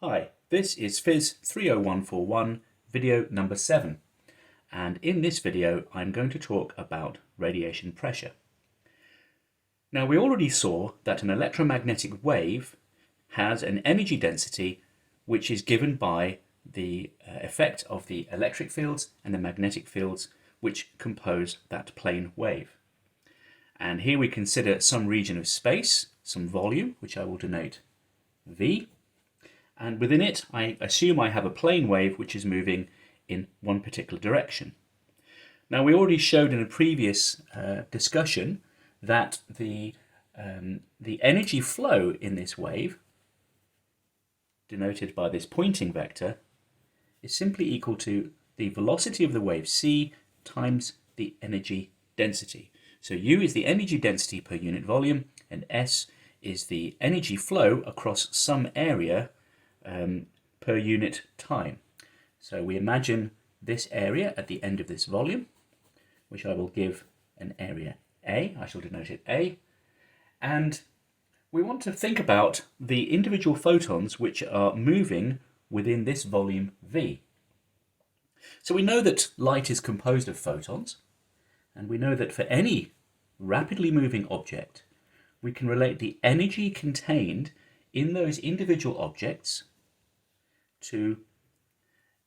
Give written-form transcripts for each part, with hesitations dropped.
Hi, this is PHYS30141 video number 7, and in this video I'm going to talk about radiation pressure. Now, we already saw that an electromagnetic wave has an energy density which is given by the effect of the electric fields and the magnetic fields which compose that plane wave. And here we consider some region of space, some volume, which I will denote V. And within it, I assume I have a plane wave which is moving in one particular direction. Now, we already showed in a previous discussion that the energy flow in this wave, denoted by this pointing vector, is simply equal to the velocity of the wave c times the energy density. So U is the energy density per unit volume, and S is the energy flow across some area per unit time. So we imagine this area at the end of this volume, which I will give an area A. I shall denote it A. And we want to think about the individual photons which are moving within this volume V. So we know that light is composed of photons, and we know that for any rapidly moving object, we can relate the energy contained in those individual objects to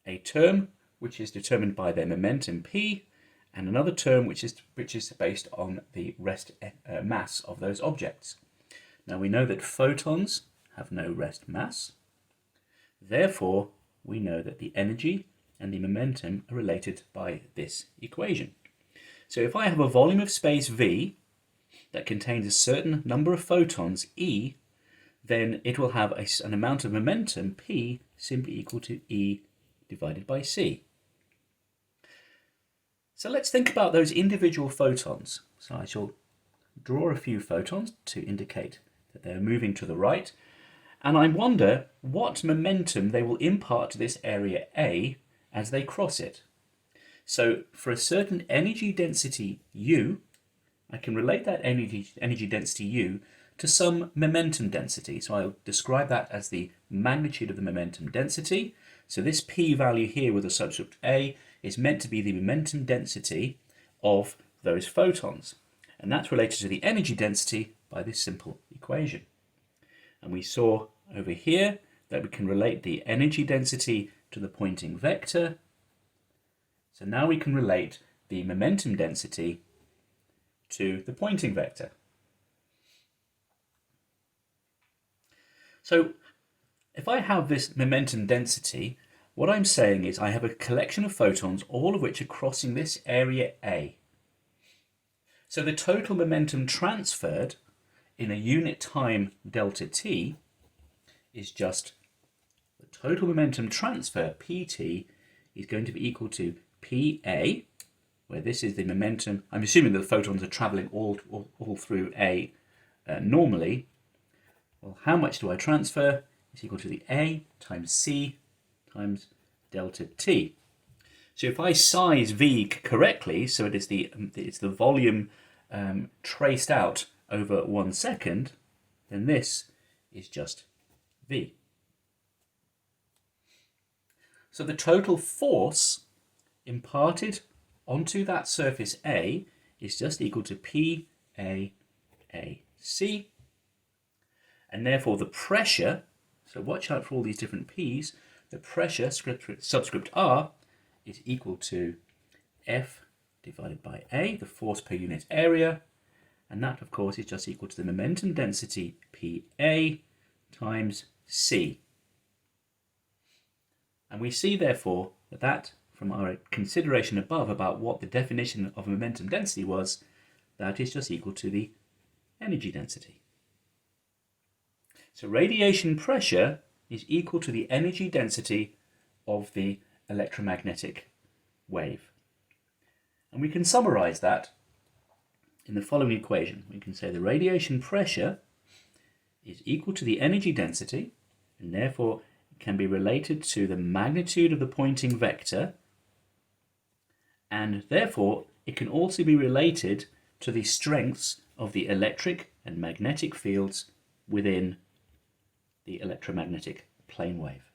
a term which is determined by their momentum p, and another term which is based on the rest mass of those objects. Now, we know that photons have no rest mass. Therefore, we know that the energy and the momentum are related by this equation. So if I have a volume of space V that contains a certain number of photons E, then it will have an amount of momentum P simply equal to E divided by C. So let's think about those individual photons. So I shall draw a few photons to indicate that they're moving to the right, and I wonder what momentum they will impart to this area A as they cross it. So for a certain energy density U, I can relate that energy density U to some momentum density. So I'll describe that as the magnitude of the momentum density. So this P value here with a subscript A is meant to be the momentum density of those photons. And that's related to the energy density by this simple equation. And we saw over here that we can relate the energy density to the pointing vector. So now we can relate the momentum density to the pointing vector. So if I have this momentum density, what I'm saying is I have a collection of photons, all of which are crossing this area A. So the total momentum transferred in a unit time delta t is just the total momentum transfer, pt, is going to be equal to pa, where this is the momentum. I'm assuming that the photons are traveling all through A normally. Well, how much do I transfer? Is equal to the A times C times delta T. So if I size V correctly, so it's the volume traced out over 1 second, then this is just V. So the total force imparted onto that surface A is just equal to PAAC. And therefore the pressure, so watch out for all these different P's, the pressure, subscript R, is equal to F divided by A, the force per unit area, and that of course is just equal to the momentum density PA times C. And we see therefore that from our consideration above about what the definition of momentum density was, that is just equal to the energy density. So radiation pressure is equal to the energy density of the electromagnetic wave. And we can summarize that in the following equation. We can say the radiation pressure is equal to the energy density, and therefore it can be related to the magnitude of the pointing vector, and therefore it can also be related to the strengths of the electric and magnetic fields within the electromagnetic plane wave.